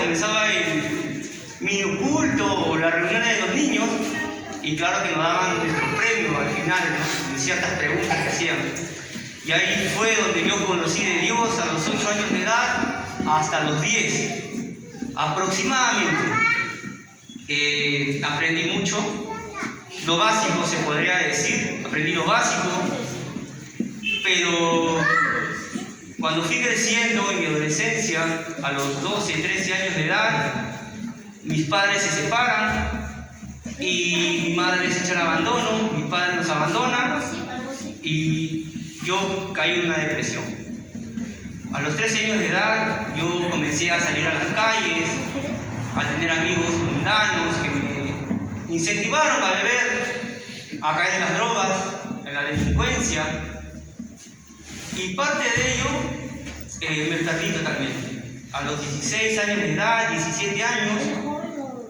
comenzaba el mini culto o la reunión de los niños, y claro que nos daban nuestro premio al final, ¿no? De ciertas preguntas que hacían. Y ahí fue donde yo conocí de Dios a los 8 años de edad hasta los 10 aproximadamente. Aprendí mucho, lo básico se podría decir, aprendí lo básico, pero cuando fui creciendo en mi adolescencia, a los 12, 13 años de edad, mis padres se separan y mi madre se echa al abandono, mi padre nos abandona y yo caí en una depresión. A los 13 años de edad yo comencé a salir a las calles, a tener amigos mundanos que me incentivaron a beber, a caer en las drogas, en la delincuencia, y parte de ello me perdí totalmente. A los 16 años de edad, 17 años,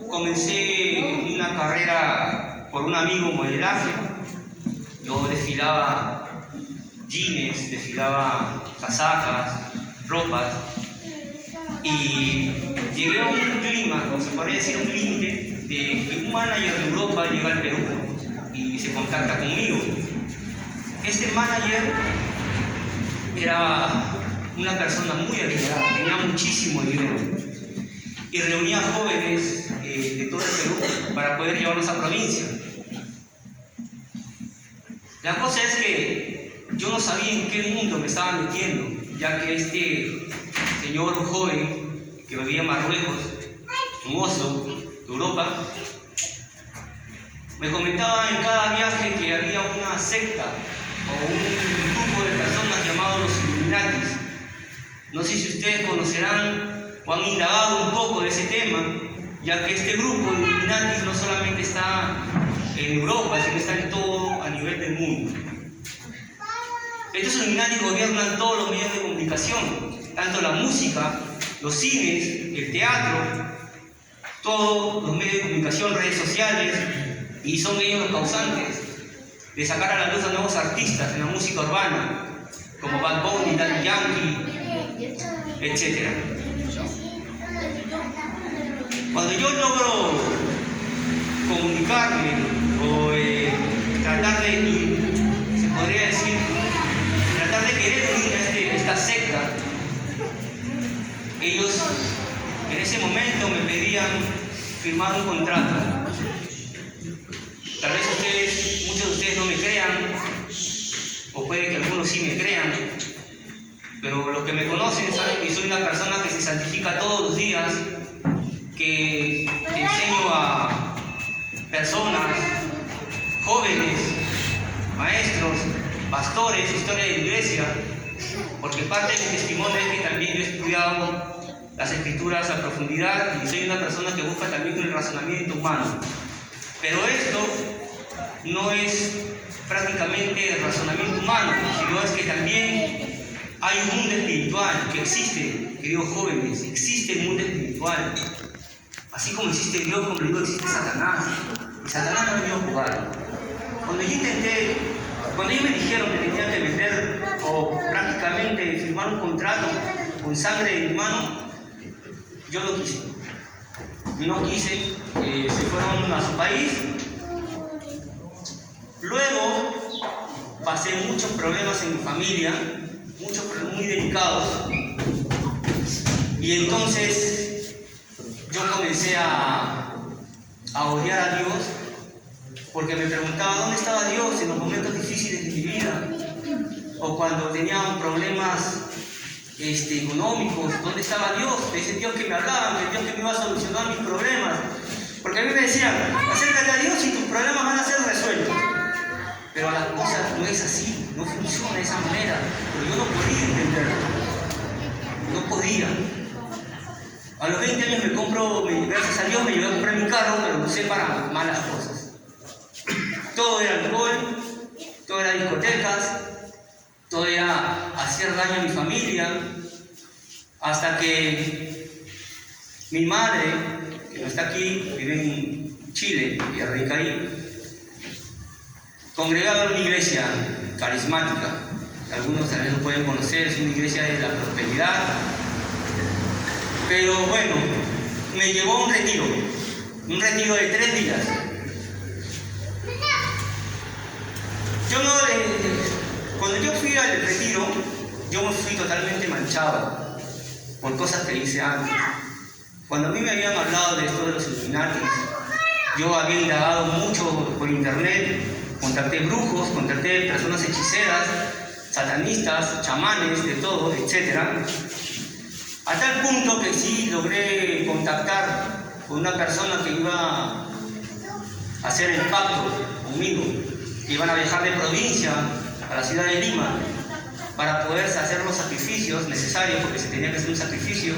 comencé una carrera por un amigo modelaje. Yo desfilaba jeans, desfilaba casacas, ropas, y llegué a un clima, o se podría decir un límite, de que un manager de Europa llega al Perú y se contacta conmigo. Este manager era una persona muy adinerada, tenía muchísimo dinero y reunía jóvenes de todo el Perú para poder llevarlos a provincia. La cosa es que yo no sabía en qué mundo me estaba metiendo, ya que este señor joven que vivía en Marruecos, un oso de Europa, me comentaba en cada viaje que había una secta o un grupo de personas llamados los Illuminatis. No sé si ustedes conocerán o han indagado un poco de ese tema, ya que este grupo de Illuminatis no solamente está en Europa, sino está en todo a nivel del mundo. Estos Illuminatis gobiernan todos los medios de comunicación, tanto la música, los cines, el teatro, todos los medios de comunicación, redes sociales, y son ellos los causantes de sacar a la luz a nuevos artistas en la música urbana, como Bad Bunny, Daddy Yankee, etc. Cuando yo logro comunicarme o tratar de, se podría decir, tratar de querer unir a esta secta, ellos en ese momento me pedían firmar un contrato. Tal vez muchos de ustedes no me crean, o puede que algunos sí me crean, pero los que me conocen saben que soy una persona que se santifica todos los días, que enseño a personas, jóvenes, maestros, pastores, historia de la iglesia, porque parte de mi testimonio es que también yo he estudiado las escrituras a profundidad y soy una persona que busca también el razonamiento humano. Pero esto no es prácticamente el razonamiento humano, sino es que también hay un mundo espiritual que existe, queridos jóvenes, existe el mundo espiritual. Así como existe Dios, como digo, existe Satanás. Y Satanás no venido a jugar. Cuando ellos me dijeron que tenía que vender o prácticamente firmar un contrato con sangre de mi mano, yo lo quise. No quise, se fueron a su país. Luego pasé muchos problemas en mi familia, muchos problemas muy delicados, y entonces yo comencé a odiar a Dios, porque me preguntaba dónde estaba Dios en los momentos difíciles de mi vida, o cuando tenía problemas económicos, ¿dónde estaba Dios? De ese Dios que me hablaba, de Dios que me iba a solucionar mis problemas. Porque a mí me decían, acércate a Dios y tus problemas van a ser resueltos. Pero las cosas no es así, no funciona de esa manera. Pero yo no podía entenderlo. No podía. A los 20 años gracias a Dios me llevé a comprar mi carro, pero lo usé para malas cosas. Todo era alcohol, todo era discotecas, todo era hacer daño a mi familia, hasta que mi madre, que no está aquí, vive en Chile y radica ahí, congregaba en una iglesia carismática, algunos también lo pueden conocer, es una iglesia de la prosperidad, pero bueno, me llevó a un retiro de 3 días. Cuando yo fui al retiro, yo me fui totalmente manchado por cosas que hice antes. Cuando a mí me habían hablado de esto de los Illuminati, yo había indagado mucho por internet, contacté brujos, contacté personas hechiceras, satanistas, chamanes, de todo, etc. A tal punto que sí logré contactar con una persona que iba a hacer el pacto conmigo, que iban a viajar de provincia a la ciudad de Lima para poder hacer los sacrificios necesarios, porque se tenía que hacer un sacrificio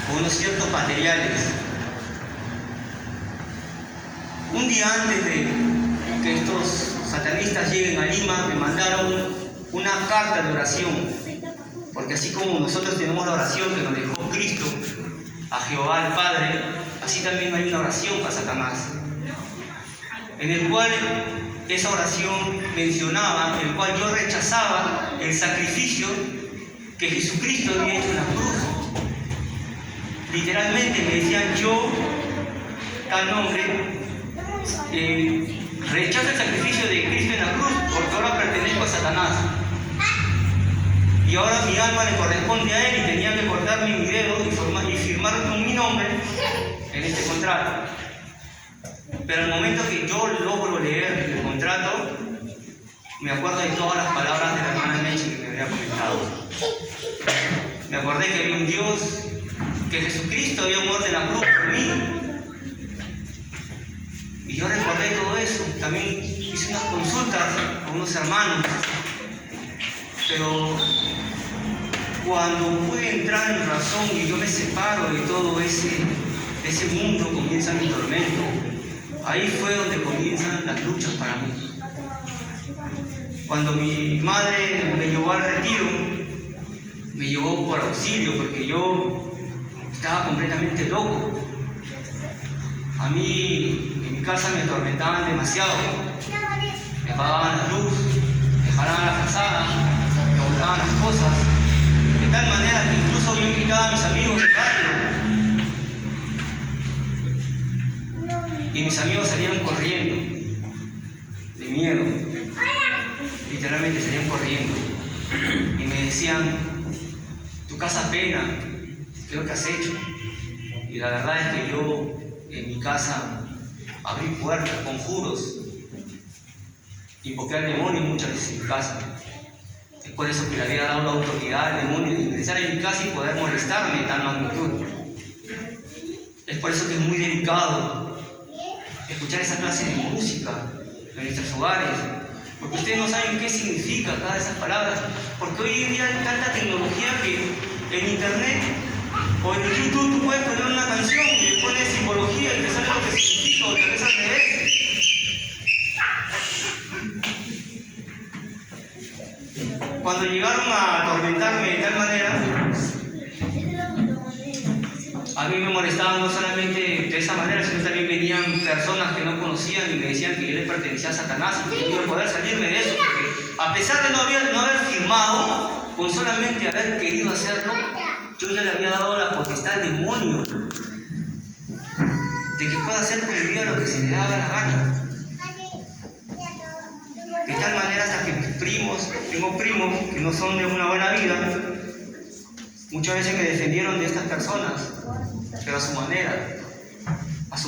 con unos ciertos materiales. Un día antes de que estos satanistas lleguen a Lima, me mandaron una carta de oración, porque así como nosotros tenemos la oración que nos dejó Cristo a Jehová el Padre, así también hay una oración para Satanás, en el cual esa oración mencionaba, el cual yo rechazaba el sacrificio que Jesucristo había hecho en la cruz. Literalmente me decían: yo, tal nombre, rechazo el sacrificio de Cristo en la cruz porque ahora pertenezco a Satanás. Y ahora mi alma le corresponde a él y tenía que cortarme mi dedo y firmar con mi nombre en este contrato. Pero al momento que yo logro leer el contrato, me acuerdo de todas las palabras de la hermana Meche que me había comentado. Me acordé que había un Dios, que Jesucristo había muerto en la cruz por mí. Y yo recordé todo eso. También hice unas consultas con unos hermanos. Pero cuando pude entrar en razón y yo me separo de todo ese mundo, comienza mi tormento. Ahí fue donde comienzan las luchas para mí. Cuando mi madre me llevó al retiro, me llevó por auxilio porque yo estaba completamente loco. A mí en mi casa me atormentaban demasiado. Me apagaban la luz, me jalaban la frazada, me botaban las cosas, de tal manera que incluso yo invitaba a mis amigos del barrio. Y mis amigos salían corriendo, de miedo, literalmente salían corriendo. Y me decían: tu casa pena, ¿qué es lo que has hecho? Y la verdad es que yo en mi casa abrí puertas, conjuros, invoqué al demonio muchas veces en mi casa. Es por eso que le había dado la autoridad al demonio de ingresar en mi casa y poder molestarme de tal magnitud. Es por eso que es muy delicado escuchar esa clase de música en nuestros hogares, porque ustedes no saben qué significa cada de esas palabras, porque hoy en día hay tanta tecnología que en internet o en YouTube tú puedes poner una canción y le pones simbología y te sale lo que significa, o tal vez al revés. Cuando llegaron a atormentarme de tal manera, a mí me molestaban no solamente de esa manera, sino también venían personas que no conocían y me decían que yo le pertenecía a Satanás y que yo iba a poder salirme de eso, porque a pesar de no haber firmado, con solamente haber querido hacerlo, yo ya le había dado la potestad al demonio de que pueda hacer con mi vida lo que se le haga la gana. De tal manera hasta que mis primos, tengo primos que no son de una buena vida, muchas veces me defendieron de estas personas, pero a su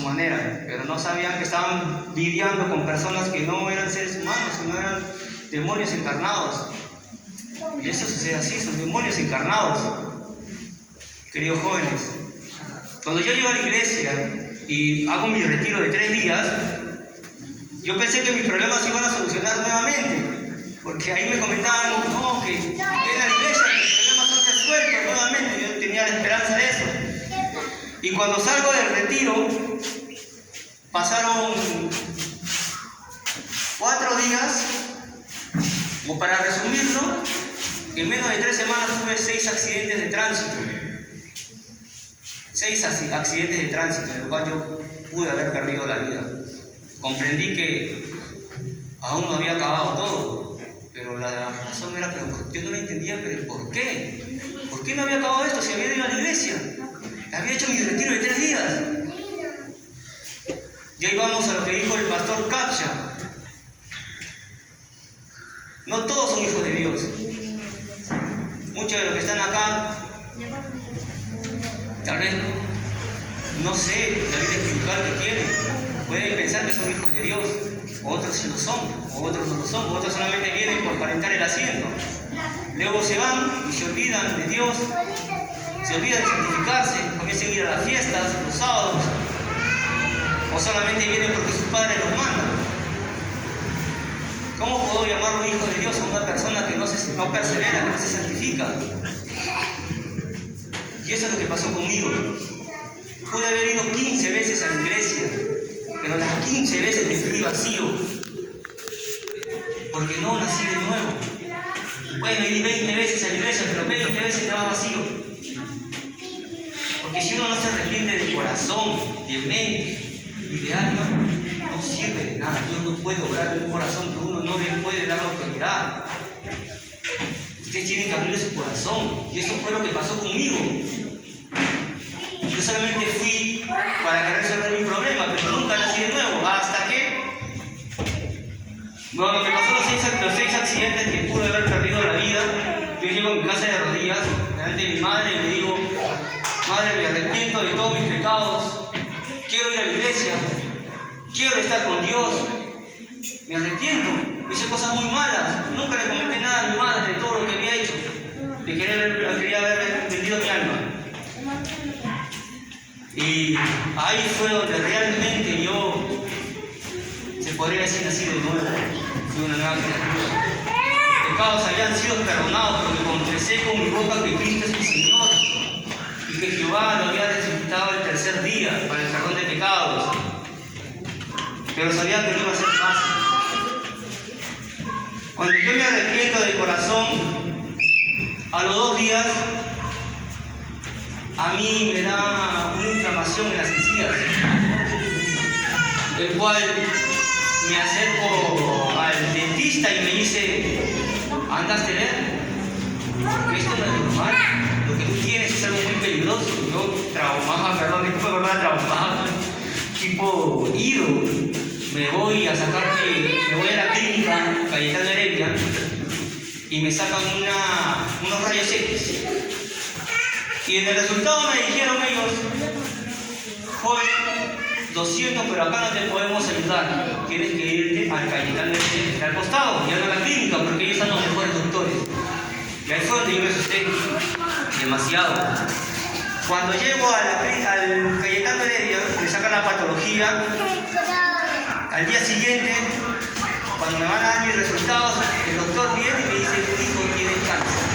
manera, pero no sabían que estaban lidiando con personas que no eran seres humanos, sino eran demonios encarnados. Y eso sucede así, son demonios encarnados. Queridos jóvenes, cuando yo llego a la iglesia y hago mi retiro de 3 días, yo pensé que mis problemas se iban a solucionar nuevamente, porque ahí me comentaban: no, que en la iglesia mis problemas son resueltos nuevamente. Yo tenía la esperanza de eso. Y cuando salgo del retiro, pasaron 4 días, o para resumirlo, en menos de 3 semanas tuve 6 accidentes de tránsito. 6 accidentes de tránsito, en el cual yo pude haber perdido la vida. Comprendí que aún no había acabado todo, pero la razón era, pero yo no la entendía, pero ¿por qué? ¿Por qué no había acabado esto si había ido a la iglesia? Había hecho mi retiro de 3 días. vamos a lo que dijo el pastor Capcha. No todos son hijos de Dios. Muchos de los que están acá, tal vez, no sé, la vida espiritual que tienen, pueden pensar que son hijos de Dios. Otros sí lo son, o otros no lo son, otros solamente vienen por calentar el asiento. Luego se van y se olvidan de Dios, se olvidan de santificarse, comienzan a ir a las fiestas, los sábados, o solamente vienen porque sus padres los mandan. ¿Cómo puedo llamarlo hijo de Dios a una persona que no persevera, que no se santifica? Y eso es lo que pasó conmigo. Pude haber ido 15 veces a la iglesia, pero las 15 veces me fui vacío, porque no nací de nuevo. Bueno, ir 20 veces a la iglesia, pero 20 veces te vas vacío. Porque si uno no se arrepiente de corazón, de mente y de alma, no sirve de nada. Dios no puede obrar en un corazón que uno no le puede dar la autoridad. Ustedes tienen que abrir su corazón, y eso fue lo que pasó conmigo. Yo solamente fui para querer resolver mi problema, pero nunca nací de nuevo, hasta que, bueno, me pasó los 6 accidentes que pude haber perdido la vida. Yo llego a mi casa de rodillas, delante de mi madre, y le digo: Madre, me arrepiento de todos mis pecados, quiero ir a la iglesia, quiero estar con Dios, me arrepiento, hice cosas muy malas, nunca le comenté nada a mi madre de todo lo que había hecho, quería haber vendido mi alma. Y ahí fue donde realmente yo, se podría decir, nací de nuevo, fui una nueva criatura. Mis pecados habían sido perdonados porque confesé con mi boca que Cristo es mi Señor y que Jehová lo había resucitado el tercer día para el perdón de pecados. Pero sabía que no iba a ser fácil. Cuando yo me arrepiento de corazón, a los 2 días, a mí me da una inflamación en las encías, el cual me acerco al dentista y me dice: ¿andas a leer? Porque esto no es normal, lo que tú tienes es algo muy peligroso. Yo traumado, tipo ido, me voy a la clínica Cayetano Heredia y me sacan unos rayos X. Y en el resultado me dijeron ellos: joven, 200, pero acá no te podemos ayudar. Tienes que irte al Cayetano que está al costado, y a la clínica, porque ellos son los mejores doctores. Y ahí fue donde yo me asusté demasiado. Cuando llego al Cayetano Heredia, me sacan la patología. Al día siguiente, cuando me van a dar mis resultados, el doctor viene y me dice: hijo, tienes cáncer.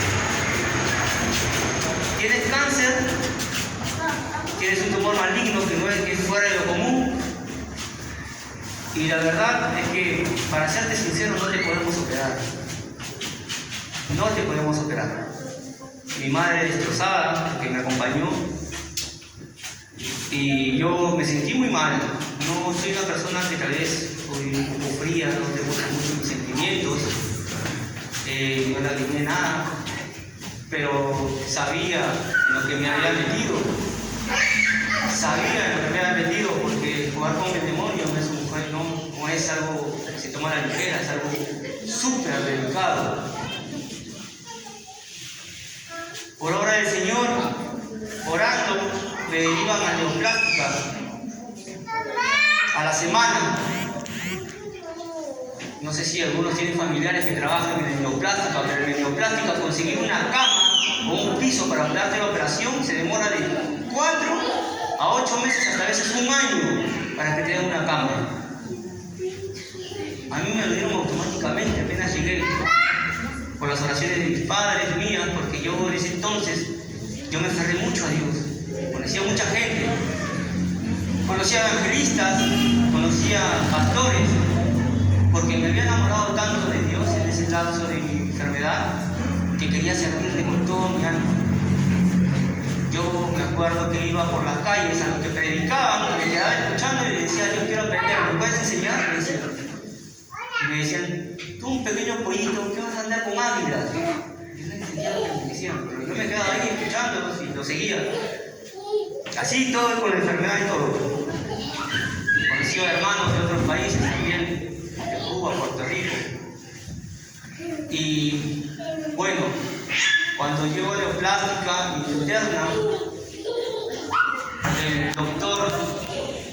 Tienes cáncer, tienes un tumor maligno que no es que fuera de lo común. Y la verdad es que, para serte sincero, no te podemos operar. No te podemos operar. Mi madre destrozada, que me acompañó, y yo me sentí muy mal. No soy una persona que tal vez soy un poco fría, no te gustan mucho mis sentimientos, no le adiviné nada, pero sabía lo que me había metido. Sabía lo que me había metido, porque jugar con el demonio no es algo que se toma a la ligera, es algo súper delicado. Por obra del Señor, orando, me derivan a neoplástica a la semana. No sé si algunos tienen familiares que trabajan en neoplástica, pero en neoplástica conseguir una cama o un piso para darte la operación se demora de 4 a 8 meses, hasta a veces 1 año, para que te den una cama. A mí me lo dieron automáticamente apenas llegué, por las oraciones de mis padres, mías, porque yo en ese entonces yo me aferré mucho a Dios. Conocía a mucha gente, conocía evangelistas, conocía pastores, porque me había enamorado tanto de Dios en ese lapso de mi enfermedad que quería servirle con todo mi alma. Yo me acuerdo que iba por las calles a los que predicaban, me quedaba escuchando y le decía: yo quiero aprender, ¿me puedes enseñar? Y me decían: tú, un pequeño pollito, ¿qué vas a andar con águilas? Yo no entendía lo que me decían, pero yo me quedaba ahí escuchándolos y lo seguía. Así todo, con la enfermedad y todo. conoció a hermanos de otros países también, de Cuba, Puerto Rico. Y bueno, cuando llegó neoplástica interna, el doctor,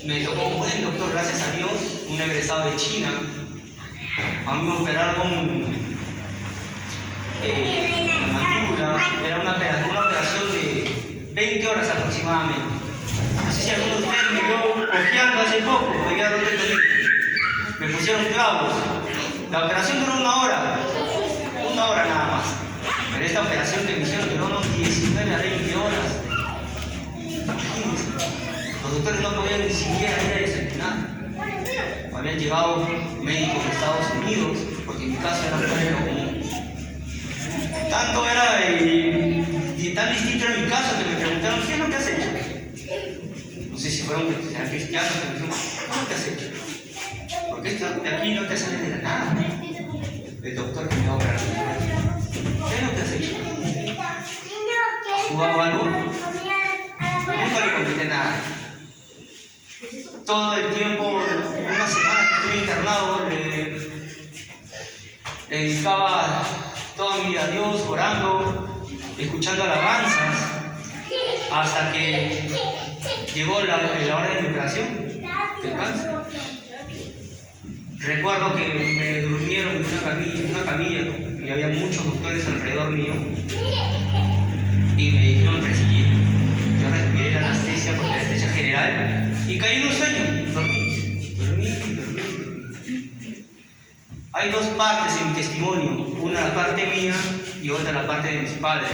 me tocó un buen doctor, gracias a Dios, un egresado de China. A mí me operaron mandíbula, era una operación de 20 horas aproximadamente. No sé si alguno de ustedes me vio cojeando hace poco, veía dónde estoy. Me pusieron clavos. La operación duró una hora nada más. Pero esta operación que me hicieron duró unos 19 a 20 horas. Imagínense, los doctores no podían ni siquiera ir a desayunar. Habían llegado médicos de Estados Unidos, porque en mi caso era un género común. Tanto era y tan distinto era mi caso que me preguntaron, ¿qué es lo que has hecho? No sé si fueron cristianos, pero me dijeron, ¿qué es lo que has hecho? Porque esto de aquí no te sale de la nada. El doctor que me va a operar, ¿qué es lo que has hecho? ¿Jugado algo? Nunca le comenté nada. Todo el tiempo, una semana que estuve internado, le dedicaba toda mi vida a Dios, orando, escuchando alabanzas, hasta que llegó la hora de mi operación del cáncer. Recuerdo que me durmieron en una camilla y había muchos doctores alrededor mío y me dijeron respire. Yo respiré la anestesia porque era anestesia general y caí en un sueño, dormí. Hay dos partes en mi testimonio, una la parte mía y otra la parte de mis padres.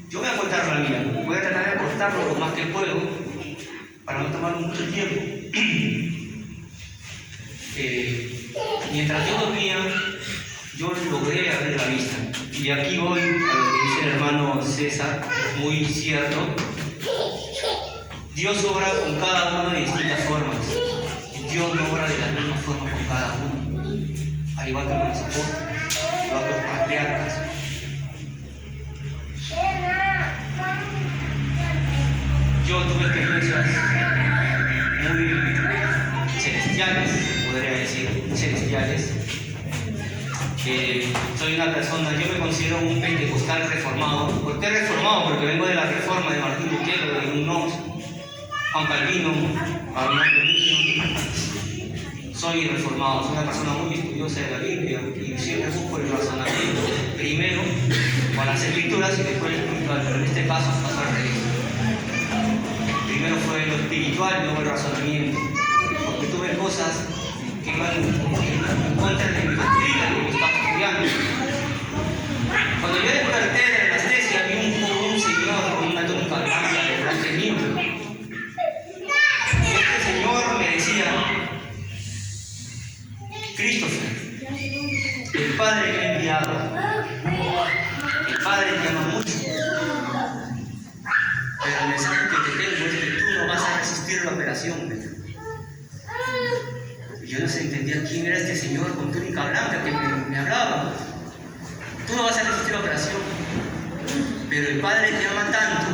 Yo voy a contar la mía, voy a tratar de cortarlo lo más que puedo para no tomar mucho tiempo. Mientras yo dormía, yo logré abrir la vista. Y aquí voy a lo que dice el hermano César, muy cierto. Dios obra con cada uno de distintas formas. Dios no obra de la misma forma con cada uno. Al igual que los apóstoles, al igual que los patriarcas. Yo tuve experiencias muy celestiales, podría decir, celestiales. Soy una persona, yo me considero un pentecostal reformado. ¿Por qué reformado? Porque vengo de la reforma de Martín Lutero, de Unos, Juan Calvino, Pablo. Soy reformado, soy una persona muy estudiosa de la Biblia y siempre busco el razonamiento primero con las escrituras y después el espiritual, pero en este caso pasó al revés. Primero fue lo espiritual y luego el razonamiento, porque tuve cosas que iban en contra de mi doctrina, de lo que estaba estudiando. Cuando yo desperté de la anestesia, vi un señor con una túnica blanca delante mío. Y este señor me decía, Christopher, el Padre que ha enviado, el Padre te ama mucho, pero el mensaje que te tengo es que tú no vas a resistir la operación. Yo no se entendía quién era este señor con túnica blanca que me hablaba. Tú no vas a resistir la operación, pero el Padre te ama tanto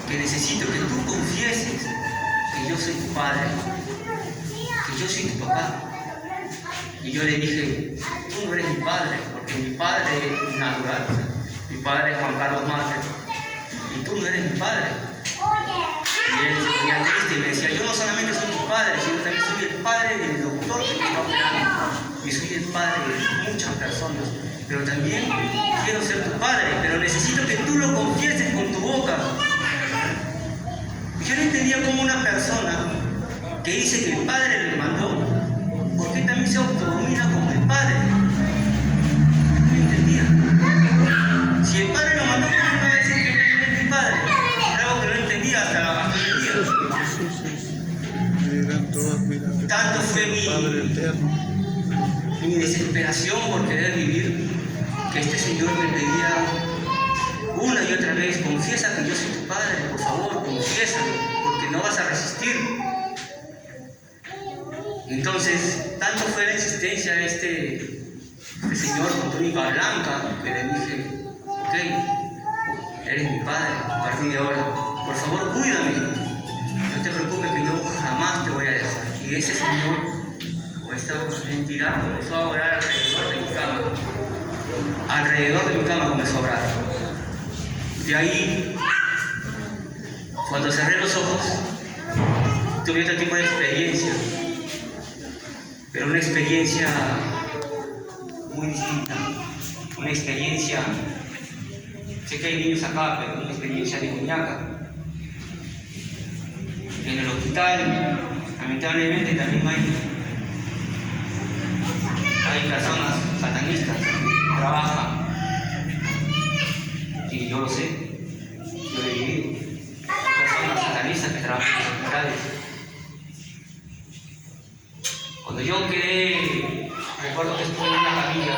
que necesito que tú confieses que yo soy tu Padre, que yo soy tu papá. Y yo le dije, tú no eres mi padre, porque mi padre es natural, mi padre es Juan Carlos Marte, y tú no eres mi padre. Y él se ponía triste y me decía, yo no solamente soy tu padre, sino también soy el padre del doctor que te está operando, y soy el padre de muchas personas, pero también quiero ser tu padre, pero necesito que tú lo confieses con tu boca. Yo no entendía cómo una persona que dice que el Padre le mandó, ¿por qué también se autodomina como el Padre? No entendía. Si el Padre lo mandó, ¿cómo me va a decir que él es mi Padre? Algo que no entendía hasta el día. Tanto fue mi desesperación por querer vivir, que este Señor me pedía una y otra vez, confiesa que yo soy tu Padre, por favor, confiésalo, porque no vas a resistir. Entonces, tanto fue la insistencia de este señor con túnica blanca, que le dije, ok, eres mi Padre, a partir de ahora, por favor, cuídame. no te preocupes que yo jamás te voy a dejar. Y ese señor, o esta entidad, comenzó a orar alrededor de mi cama. Alrededor de mi cama comenzó a orar. De ahí, cuando cerré los ojos, tuve otro tipo de experiencia, pero una experiencia muy distinta, una experiencia, sé que hay niños acá, pero una experiencia demoníaca. En el hospital, lamentablemente, también hay personas satanistas que trabajan, y yo lo sé, yo lo he vivido. Personas satanistas que trabajan en los hospitales. Cuando yo quedé, recuerdo que estuve en una camilla,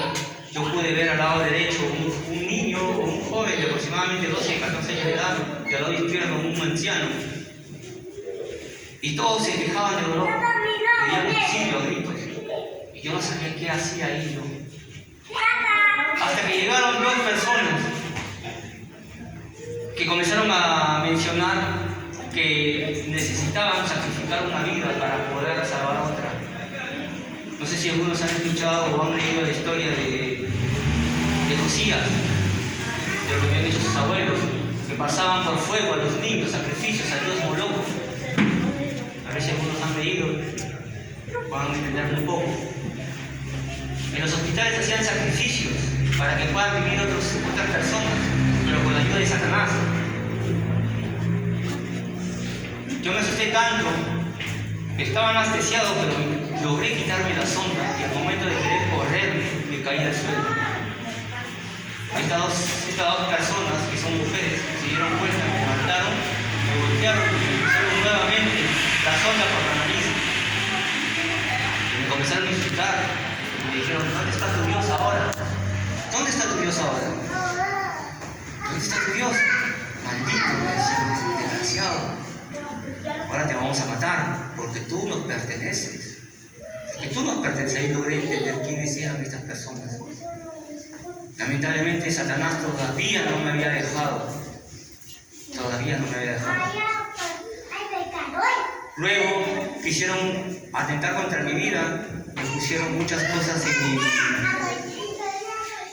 yo pude ver al lado derecho un niño, un joven de aproximadamente 12, 14 años de edad, y al lado izquierdo un anciano. Y todos se quejaban de dolor, pedían auxilio, gritos. Y yo no sabía qué hacía ahí yo. Hasta que llegaron dos personas que comenzaron a mencionar que necesitaban sacrificar una vida para poder salvar a otra. No sé si algunos han escuchado o han leído la historia de Josías, de lo que habían hecho sus abuelos, que pasaban por fuego a los niños, sacrificios al dios Moloch. A ver si algunos han leído, puedan entenderlo un poco. En los hospitales hacían sacrificios para que puedan vivir otras personas, pero con la ayuda de Satanás. Yo me asusté tanto, estaba anestesiado, pero logré quitarme la sonda y al momento de querer correr me caí al suelo. Estas dos personas, que son mujeres, se dieron cuenta, me levantaron, me golpearon y me pusieron nuevamente la sonda por la nariz. Y me comenzaron a insultar. Me dijeron, ¿dónde está tu Dios ahora? ¿Dónde está tu Dios ahora? ¿Dónde está tu Dios? Maldito, me decían, desgraciado. Ahora te vamos a matar, porque tú nos perteneces. Porque tú nos perteneces. Y logré entender quiénes eran estas personas. Lamentablemente, Satanás todavía no me había dejado. Todavía no me había dejado. Luego quisieron atentar contra mi vida, me pusieron muchas cosas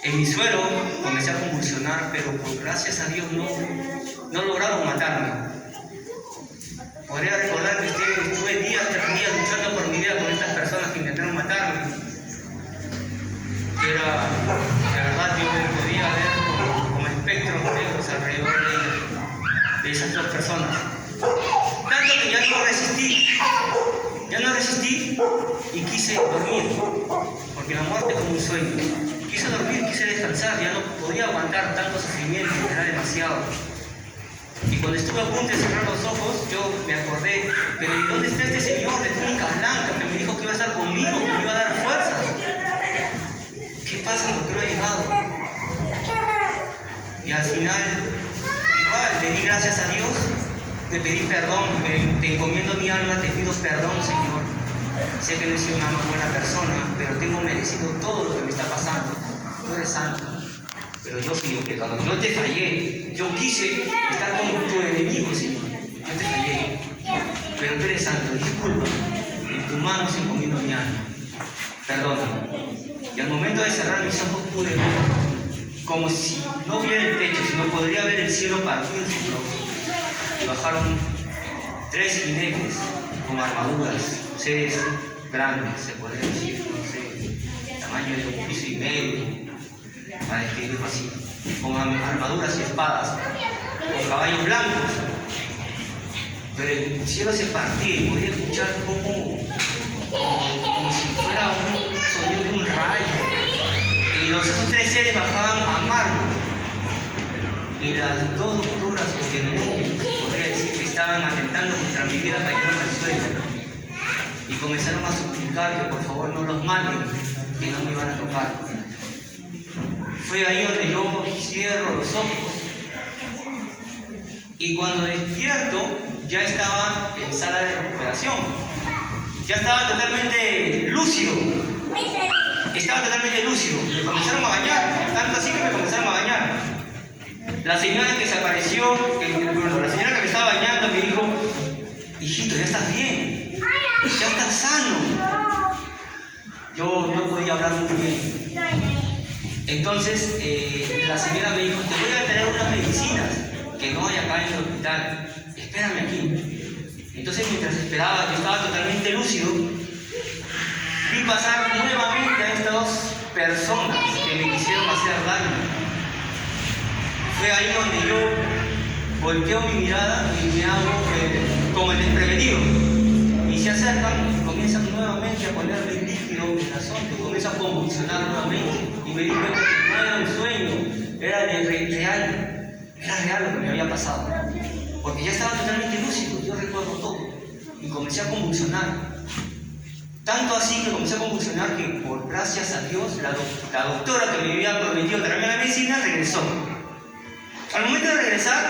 en mi suelo, comencé a convulsionar, pero por gracias a Dios no lograron matarme. Podría recordar que estuve días tras días luchando por mi vida con estas personas que intentaron matarme. Que era, de verdad, yo me podía ver como espectros negros alrededor de esas dos personas. Tanto que ya no resistí y quise dormir, porque la muerte es como un sueño. Quise dormir, quise descansar, ya no podía aguantar tanto sufrimiento, era demasiado. Y cuando estuve a punto de cerrar los ojos, yo me acordé, pero ¿y dónde está este señor de túnica blanca que me dijo que iba a estar conmigo, que me iba a dar fuerzas? ¿Qué pasa? ¿Por qué no ha llegado? Y al final, igual, le di gracias a Dios, te pedí perdón, te encomiendo mi alma, te pido perdón, Señor. Sé que no he sido una más buena persona, pero tengo merecido todo lo que me está pasando. Tú eres santo, pero yo soy un pecador. Yo te fallé, yo quise estar como tu enemigo, Señor. Yo te fallé, pero tú eres santo, disculpa. En tus manos encomiendo mi alma. Perdóname. Y al momento de cerrar mis ojos pude ver, como si no viera el techo, sino podría ver el cielo partido en su trozo. Y bajaron 3 jinetes con armaduras, seres grandes, se podría decir, no sé, tamaño de 1,5 pisos, para describirlo así, con armaduras y espadas, con caballos blancos. Pero el cielo se partía y podía escuchar como si fuera un sonido de un rayo. Y los 3 seres bajaban a mármol. Y las 2 doctoras que podría decir que estaban atentando contra mi vida cayeron al suelo. Y comenzaron a suplicar que por favor no los maten, que no me iban a tocar. Fue ahí donde yo cierro los ojos. Y cuando despierto, ya estaba en sala de recuperación. Ya estaba totalmente lúcido. Estaba totalmente lúcido. Me comenzaron a bañar, tanto así que me comenzaron a bañar. La señora que se apareció, la señora que me estaba bañando me dijo, hijito, ya estás bien, ya estás sano. Yo no podía hablar muy bien. Entonces la señora me dijo, te voy a traer unas medicinas que no hay acá en el hospital, espérame aquí. Entonces mientras esperaba, yo estaba totalmente lúcido, vi pasar nuevamente a estas dos personas que me quisieron hacer daño. Fue ahí donde yo volteo mi mirada y me hago como el desprevenido. Y se acercan y comienzan nuevamente a ponerle líquido en la zona, y comienzan a convulsionar nuevamente. Y me di cuenta que no era un sueño, era real lo que me había pasado. Porque ya estaba totalmente lúcido, yo recuerdo todo. Y comencé a convulsionar. Tanto así que comencé a convulsionar que, por gracias a Dios, la doctora que me había prometido traerme la medicina regresó. Al momento de regresar,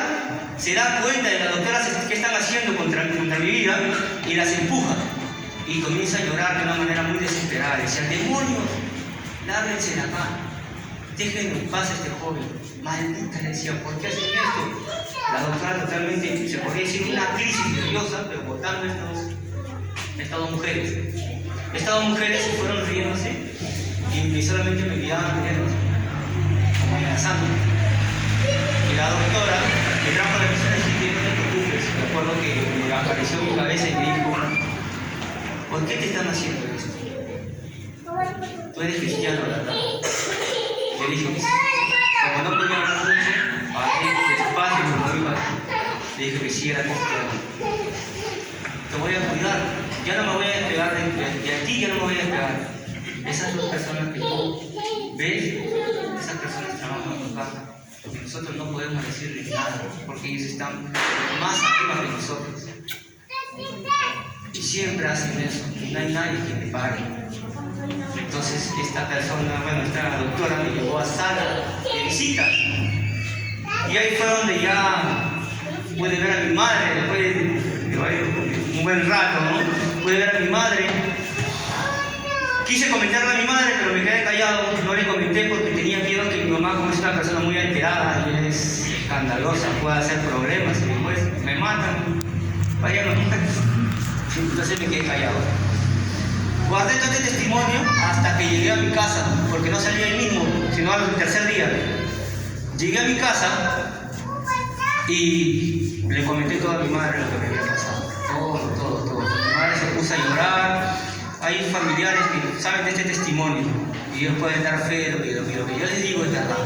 se da cuenta de las doctoras que están haciendo contra mi vida y las empuja. Y comienza a llorar de una manera muy desesperada. Decía, demonios, lárguense de acá, déjenme en paz a este joven. Maldita, le decía, ¿por qué hacen esto? La doctora totalmente, se podría decir, una crisis nerviosa, pero votando estas dos mujeres. Estas dos mujeres se fueron riéndose y solamente me miraban riéndose, como amenazando. Y la doctora me trajo la medicina y dije, no te preocupes. Me acuerdo que me acarició mi cabeza y me dijo, ¿por qué te están haciendo esto? Tú eres cristiano, ¿verdad? Le dije, como no podía hablar mucho, hablé despacio como iba. Le dije que sí era cristiano. Te voy a cuidar, ya no me voy a despegar de ti, ya no me voy a despegar. Esas dos personas que tú ves, esas personas trabajan acá. Porque nosotros no podemos decirles nada, porque ellos están más arriba que nosotros. Y siempre hacen eso, y no hay nadie que me pare. Entonces esta persona, esta doctora me llevó a sala de visitas. Y ahí fue donde ya pude ver a mi madre, después de un buen rato, ¿no? Pude ver a mi madre. Quise comentarle a mi madre, pero me quedé callado, no le comenté porque tenía miedo que mi mamá, como es una persona muy alterada y es escandalosa, pueda hacer problemas y después me matan. Vaya, no. Entonces me quedé callado. Guardé todo este testimonio hasta que llegué a mi casa, porque no salí ahí mismo, sino al tercer día. Llegué a mi casa y le comenté todo a mi madre lo que me había pasado. Todo. Mi madre se puso a llorar. Hay familiares que saben de este testimonio y ellos pueden dar fe de lo que yo les digo es verdad.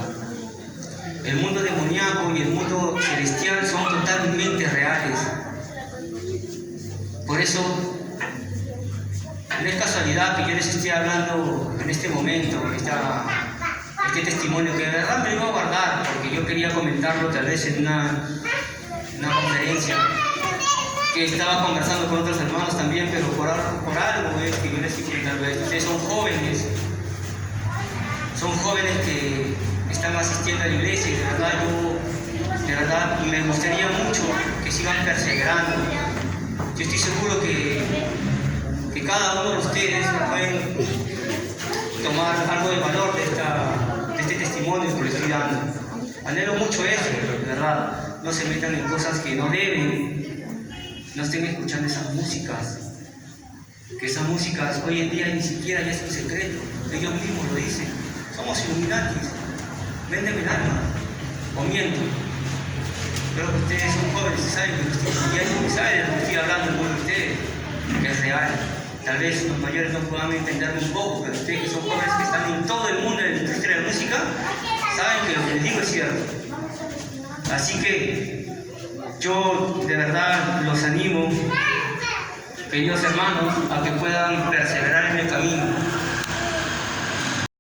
El mundo demoníaco y el mundo celestial son totalmente reales. Por eso, no es casualidad que yo les esté hablando en este momento, este testimonio que de verdad me iba a guardar, porque yo quería comentarlo tal vez en una conferencia que estaba conversando con otros hermanos también, pero por algo es que yo les estoy comentando esto. Ustedes son jóvenes que están asistiendo a la iglesia y de verdad me gustaría mucho que sigan perseverando. Yo estoy seguro que cada uno de ustedes pueden tomar algo de valor de este testimonio que les estoy dando. Anhelo mucho eso, de verdad. No se metan en cosas que no deben. No estén escuchando esas músicas. Que esas músicas hoy en día ni siquiera ya es un secreto. Ellos mismos lo dicen. Somos Illuminatis. Véndeme el alma. O miento. Creo que ustedes son jóvenes y saben de lo que estoy hablando en uno de ustedes. Que es real. Tal vez los mayores no puedan entenderme un poco, pero ustedes que son jóvenes que están en todo el mundo de la industria de la música, saben que lo que les digo es cierto. Así que yo de verdad los animo, queridos hermanos, a que puedan perseverar en el camino.